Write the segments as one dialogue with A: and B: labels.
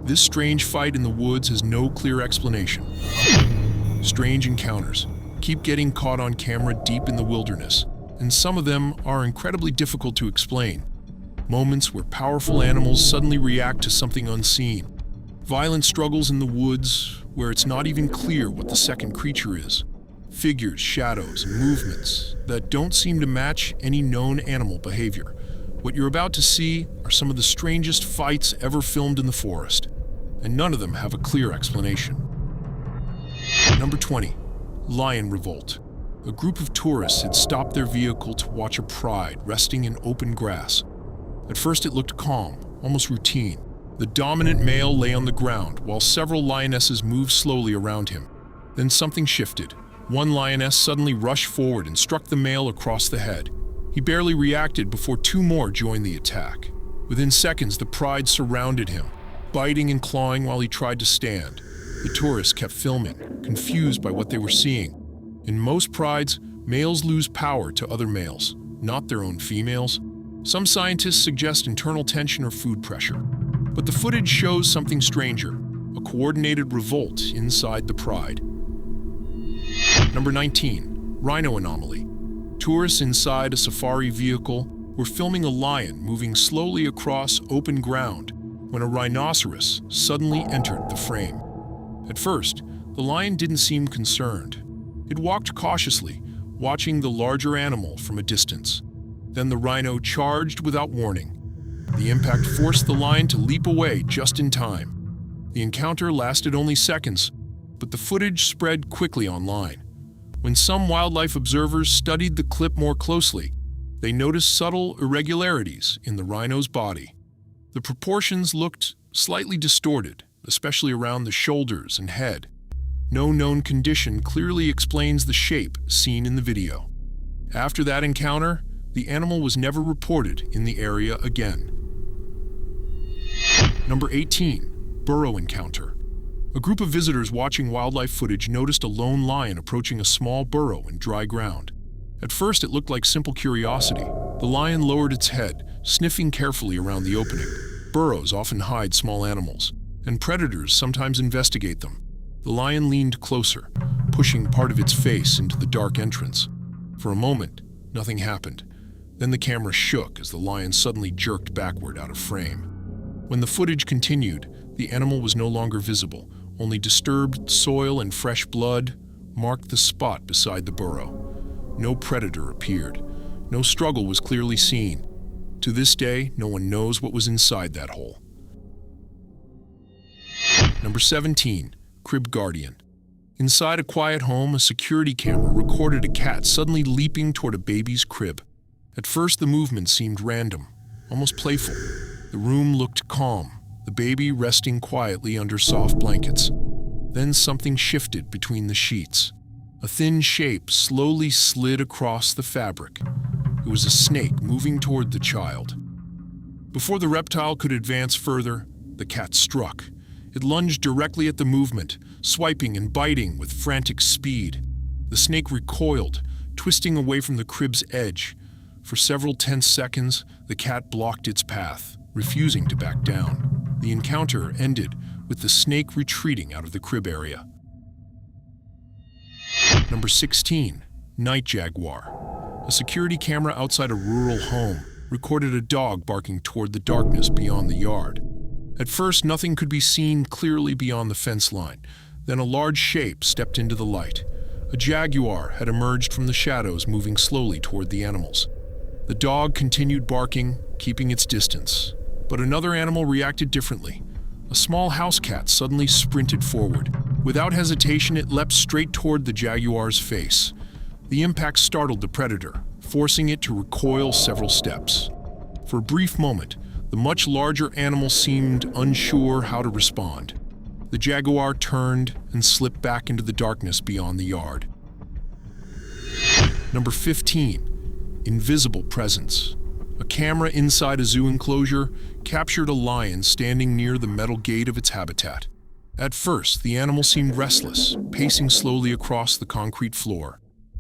A: This strange fight in the woods has no clear explanation. Strange encounters keep getting caught on camera deep in the wilderness, and some of them are incredibly difficult to explain. Moments where powerful animals suddenly react to something unseen. Violent struggles in the woods where it's not even clear what the second creature is. Figures, shadows, and movements that don't seem to match any known animal behavior. What you're about to see are some of the strangest fights ever filmed in the forest, and none of them have a clear explanation. Number 20. Lion Revolt. A group of tourists had stopped their vehicle to watch a pride resting in open grass. At first it looked calm, almost routine. The dominant male lay on the ground while several lionesses moved slowly around him. Then something shifted. One lioness suddenly rushed forward and struck the male across the head. He barely reacted before two more joined the attack. Within seconds, the pride surrounded him, biting and clawing while he tried to stand. The tourists kept filming, confused by what they were seeing. In most prides, males lose power to other males, not their own females. Some scientists suggest internal tension or food pressure. But the footage shows something stranger, a coordinated revolt inside the pride. Number 19. Rhino Anomaly. Tourists inside a safari vehicle were filming a lion moving slowly across open ground when a rhinoceros suddenly entered the frame. At first, the lion didn't seem concerned. It walked cautiously, watching the larger animal from a distance. Then the rhino charged without warning. The impact forced the lion to leap away just in time. The encounter lasted only seconds, but the footage spread quickly online. When some wildlife observers studied the clip more closely, they noticed subtle irregularities in the rhino's body. The proportions looked slightly distorted, especially around the shoulders and head. No known condition clearly explains the shape seen in the video. After that encounter, the animal was never reported in the area again. Number 18. Burrow Encounter. A group of visitors watching wildlife footage noticed a lone lion approaching a small burrow in dry ground. At first, it looked like simple curiosity. The lion lowered its head, sniffing carefully around the opening. Burrows often hide small animals, and predators sometimes investigate them. The lion leaned closer, pushing part of its face into the dark entrance. For a moment, nothing happened. Then the camera shook as the lion suddenly jerked backward out of frame. When the footage continued, the animal was no longer visible. Only disturbed soil and fresh blood marked the spot beside the burrow. No predator appeared. No struggle was clearly seen. To this day, no one knows what was inside that hole. Number 17. Crib Guardian. Inside a quiet home, a security camera recorded a cat suddenly leaping toward a baby's crib. At first, the movement seemed random, almost playful. The room looked calm, the baby resting quietly under soft blankets. Then something shifted between the sheets. A thin shape slowly slid across the fabric. It was a snake moving toward the child. Before the reptile could advance further, the cat struck. It lunged directly at the movement, swiping and biting with frantic speed. The snake recoiled, twisting away from the crib's edge. For several tense seconds, the cat blocked its path, refusing to back down. The encounter ended with the snake retreating out of the crib area. Number 16. Night Jaguar. A security camera outside a rural home recorded a dog barking toward the darkness beyond the yard. At first, nothing could be seen clearly beyond the fence line. Then a large shape stepped into the light. A jaguar had emerged from the shadows, moving slowly toward the animals. The dog continued barking, keeping its distance. But another animal reacted differently. A small house cat suddenly sprinted forward. Without hesitation, it leapt straight toward the jaguar's face. The impact startled the predator, forcing it to recoil several steps. For a brief moment, the much larger animal seemed unsure how to respond. The jaguar turned and slipped back into the darkness beyond the yard. Number 15. Invisible Presence. A camera inside a zoo enclosure captured a lion standing near the metal gate of its habitat. At first, the animal seemed restless, pacing slowly across the concrete floor.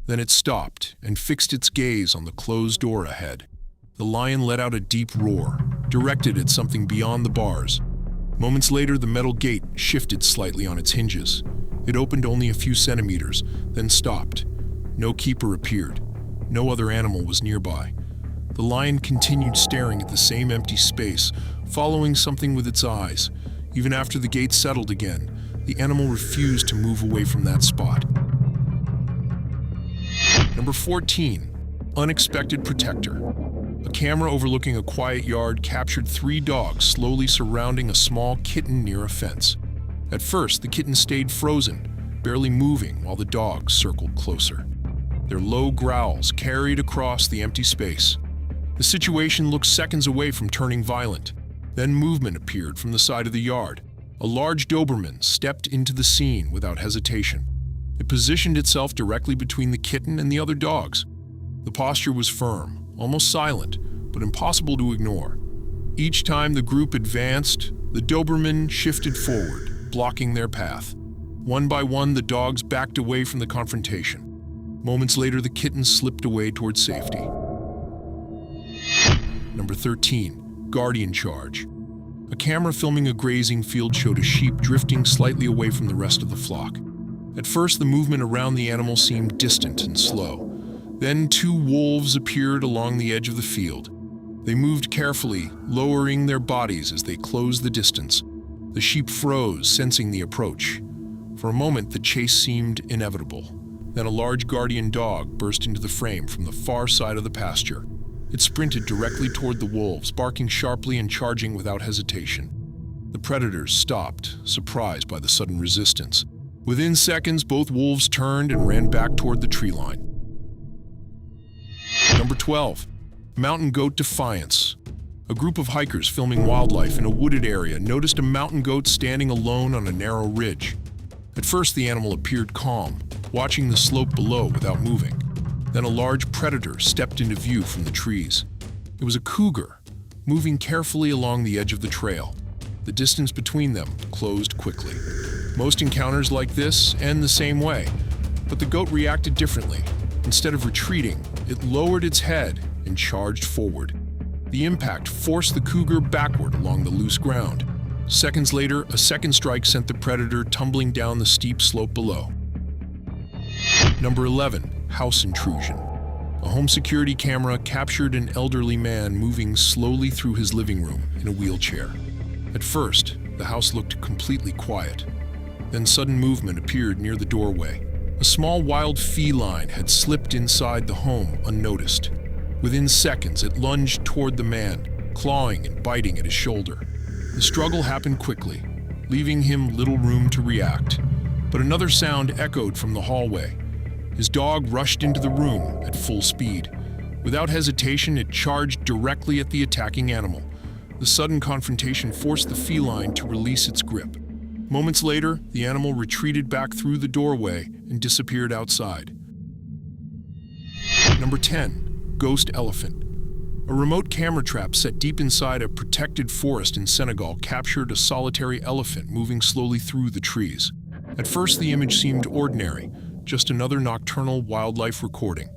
A: Then it stopped and fixed its gaze on the closed door ahead. The lion let out a deep roar, directed at something beyond the bars. Moments later, the metal gate shifted slightly on its hinges. It opened only a few centimeters, then stopped. No keeper appeared. No other animal was nearby. The lion continued staring at the same empty space, following something with its eyes. Even after the gate settled again, the animal refused to move away from that spot. Number 14. Unexpected protector. A camera overlooking a quiet yard captured 3 dogs slowly surrounding a small kitten near a fence. At first, the kitten stayed frozen, barely moving while the dogs circled closer. Their low growls carried across the empty space. The situation looked seconds away from turning violent. Then movement appeared from the side of the yard. A large Doberman stepped into the scene without hesitation. It positioned itself directly between the kitten and the other dogs. The posture was firm, almost silent, but impossible to ignore. Each time the group advanced, the Doberman shifted forward, blocking their path. One by one, the dogs backed away from the confrontation. Moments later, the kitten slipped away towards safety. Number 13. Guardian charge. A camera filming a grazing field showed a sheep drifting slightly away from the rest of the flock. At first, the movement around the animal seemed distant and slow. Then 2 wolves appeared along the edge of the field. They moved carefully, lowering their bodies as they closed the distance. The sheep froze, sensing the approach. For a moment, the chase seemed inevitable. Then a large guardian dog burst into the frame from the far side of the pasture. It sprinted directly toward the wolves, barking sharply and charging without hesitation. The predators stopped, surprised by the sudden resistance. Within seconds, both wolves turned and ran back toward the tree line. Number 12. Mountain goat defiance. A group of hikers filming wildlife in a wooded area noticed a mountain goat standing alone on a narrow ridge. At first, the animal appeared calm, watching the slope below without moving. Then a large predator stepped into view from the trees. It was a cougar, moving carefully along the edge of the trail. The distance between them closed quickly. Most encounters like this end the same way, but the goat reacted differently. Instead of retreating, it lowered its head and charged forward. The impact forced the cougar backward along the loose ground. Seconds later, a second strike sent the predator tumbling down the steep slope below. Number 11. House intrusion. A home security camera captured an elderly man moving slowly through his living room in a wheelchair. At first, the house looked completely quiet. Then sudden movement appeared near the doorway. A small wild feline had slipped inside the home unnoticed. Within seconds, it lunged toward the man, clawing and biting at his shoulder. The struggle happened quickly, leaving him little room to react. But another sound echoed from the hallway. His dog rushed into the room at full speed. Without hesitation, it charged directly at the attacking animal. The sudden confrontation forced the feline to release its grip. Moments later, the animal retreated back through the doorway and disappeared outside. Number 10. Ghost elephant. A remote camera trap set deep inside a protected forest in Senegal captured a solitary elephant moving slowly through the trees. At first, the image seemed ordinary, just another nocturnal wildlife recording.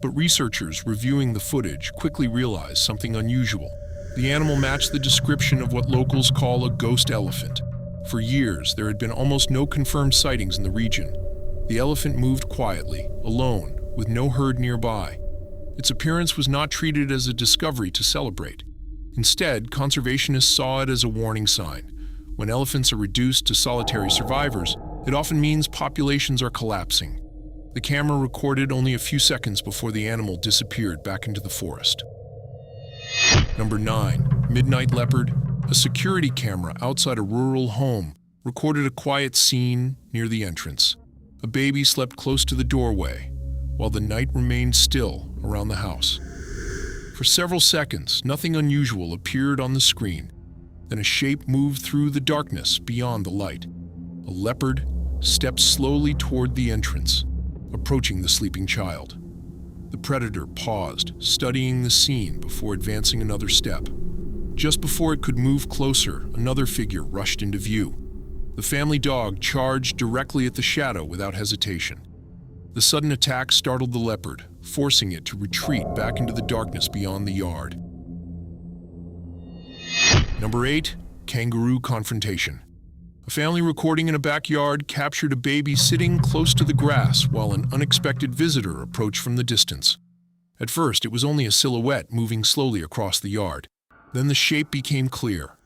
A: But researchers reviewing the footage quickly realized something unusual. The animal matched the description of what locals call a ghost elephant. For years, there had been almost no confirmed sightings in the region. The elephant moved quietly, alone, with no herd nearby. Its appearance was not treated as a discovery to celebrate. Instead, conservationists saw it as a warning sign. When elephants are reduced to solitary survivors, it often means populations are collapsing. The camera recorded only a few seconds before the animal disappeared back into the forest. Number 9. Midnight leopard. A security camera outside a rural home recorded a quiet scene near the entrance. A baby slept close to the doorway, while the night remained still around the house. For several seconds, nothing unusual appeared on the screen. Then a shape moved through the darkness beyond the light. A leopard stepped slowly toward the entrance, approaching the sleeping child. The predator paused, studying the scene before advancing another step. Just before it could move closer, another figure rushed into view. The family dog charged directly at the shadow without hesitation. The sudden attack startled the leopard, forcing it to retreat back into the darkness beyond the yard. Number 8. Kangaroo confrontation. A family recording in a backyard captured a baby sitting close to the grass while an unexpected visitor approached from the distance. At first, it was only a silhouette moving slowly across the yard. Then the shape became clear.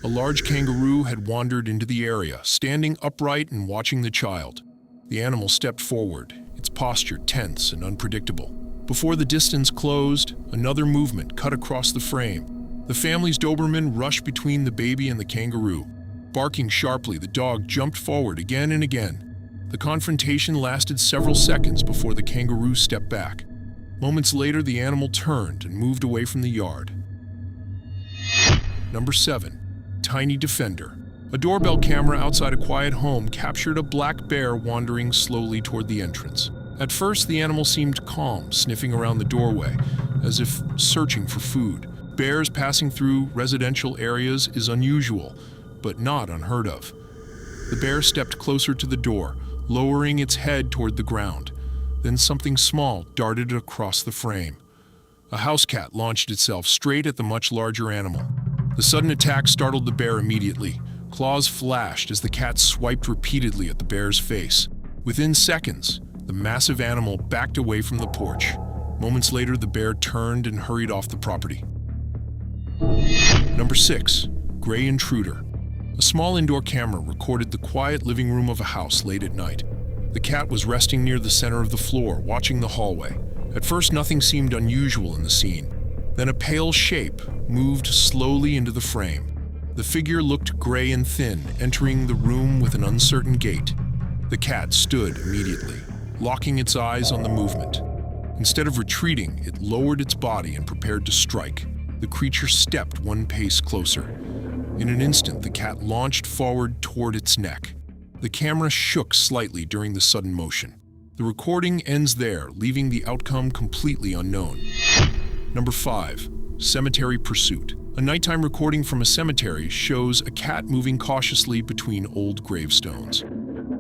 A: A large kangaroo had wandered into the area, standing upright and watching the child. The animal stepped forward, its posture tense and unpredictable. Before the distance closed, another movement cut across the frame. The family's Doberman rushed between the baby and the kangaroo. Barking sharply, the dog jumped forward again and again. The confrontation lasted several seconds before the kangaroo stepped back. Moments later, the animal turned and moved away from the yard. Number 7. Tiny Defender. A doorbell camera outside a quiet home captured a black bear wandering slowly toward the entrance. At first, the animal seemed calm, sniffing around the doorway, as if searching for food. Bears passing through residential areas is unusual, but not unheard of. The bear stepped closer to the door, lowering its head toward the ground. Then something small darted across the frame. A house cat launched itself straight at the much larger animal. The sudden attack startled the bear immediately. Claws flashed as the cat swiped repeatedly at the bear's face. Within seconds, the massive animal backed away from the porch. Moments later, the bear turned and hurried off the property. Number 6. Gray Intruder. A small indoor camera recorded the quiet living room of a house late at night. The cat was resting near the center of the floor, watching the hallway. At first, nothing seemed unusual in the scene. Then a pale shape moved slowly into the frame. The figure looked gray and thin, entering the room with an uncertain gait. The cat stood immediately, locking its eyes on the movement. Instead of retreating, it lowered its body and prepared to strike. The creature stepped one pace closer. In an instant, the cat launched forward toward its neck. The camera shook slightly during the sudden motion. The recording ends there, leaving the outcome completely unknown. Number 5. Cemetery Pursuit. A nighttime recording from a cemetery shows a cat moving cautiously between old gravestones.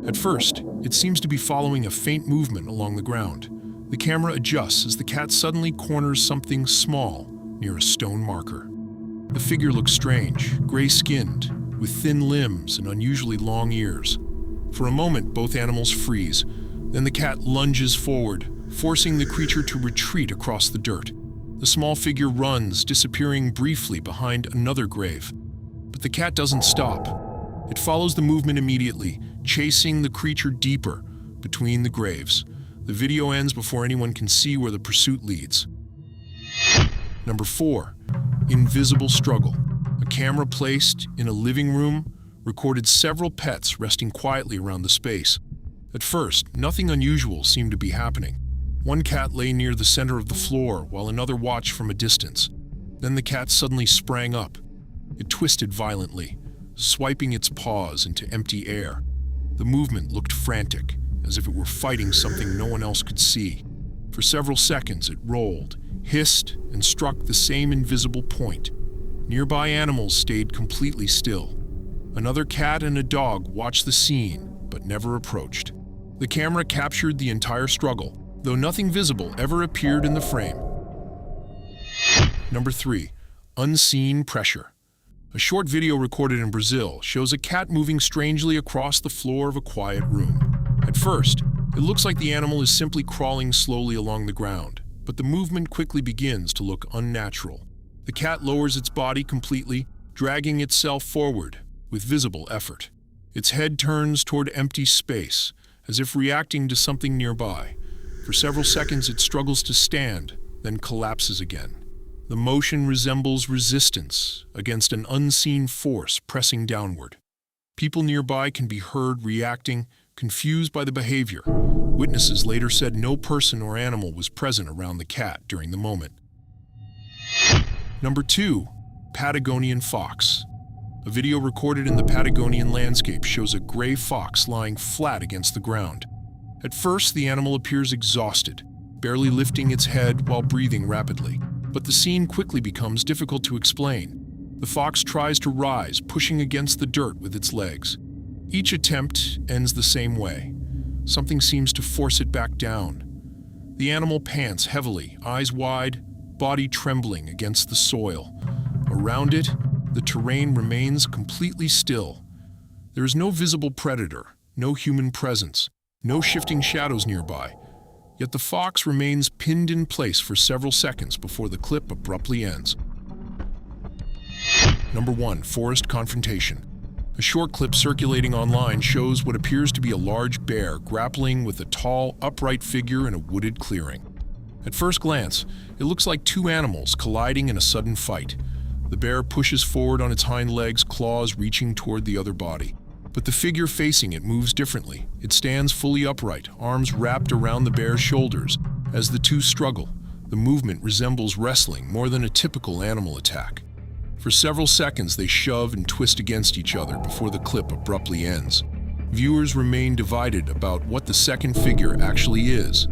A: At first, it seems to be following a faint movement along the ground. The camera adjusts as the cat suddenly corners something small near a stone marker. The figure looks strange, gray-skinned, with thin limbs and unusually long ears. For a moment, both animals freeze. Then the cat lunges forward, forcing the creature to retreat across the dirt. The small figure runs, disappearing briefly behind another grave. But the cat doesn't stop. It follows the movement immediately, chasing the creature deeper between the graves. The video ends before anyone can see where the pursuit leads. Number 4. Invisible Struggle. A camera placed in a living room recorded several pets resting quietly around the space. At first, nothing unusual seemed to be happening. One cat lay near the center of the floor while another watched from a distance. Then the cat suddenly sprang up. It twisted violently, swiping its paws into empty air. The movement looked frantic, as if it were fighting something no one else could see. For several seconds it rolled, hissed, and struck the same invisible point. Nearby animals stayed completely still. Another cat and a dog watched the scene, but never approached. The camera captured the entire struggle, though nothing visible ever appeared in the frame. Number 3. Unseen Pressure. A short video recorded in Brazil shows a cat moving strangely across the floor of a quiet room. At first, it looks like the animal is simply crawling slowly along the ground, but the movement quickly begins to look unnatural. The cat lowers its body completely, dragging itself forward with visible effort. Its head turns toward empty space, as if reacting to something nearby. For several seconds it struggles to stand, then collapses again. The motion resembles resistance against an unseen force pressing downward. People nearby can be heard reacting, confused by the behavior. Witnesses later said no person or animal was present around the cat during the moment. Number 2. Patagonian Fox. A video recorded in the Patagonian landscape shows a gray fox lying flat against the ground. At first, the animal appears exhausted, barely lifting its head while breathing rapidly. But the scene quickly becomes difficult to explain. The fox tries to rise, pushing against the dirt with its legs. Each attempt ends the same way. Something seems to force it back down. The animal pants heavily, eyes wide, body trembling against the soil. Around it, the terrain remains completely still. There is no visible predator, no human presence, no shifting shadows nearby. Yet the fox remains pinned in place for several seconds before the clip abruptly ends. Number 1. Forest confrontation. A short clip circulating online shows what appears to be a large bear grappling with a tall, upright figure in a wooded clearing. At first glance, it looks like two animals colliding in a sudden fight. The bear pushes forward on its hind legs, claws reaching toward the other body. But the figure facing it moves differently. It stands fully upright, arms wrapped around the bear's shoulders. As the two struggle, the movement resembles wrestling more than a typical animal attack. For several seconds, they shove and twist against each other before the clip abruptly ends. Viewers remain divided about what the second figure actually is.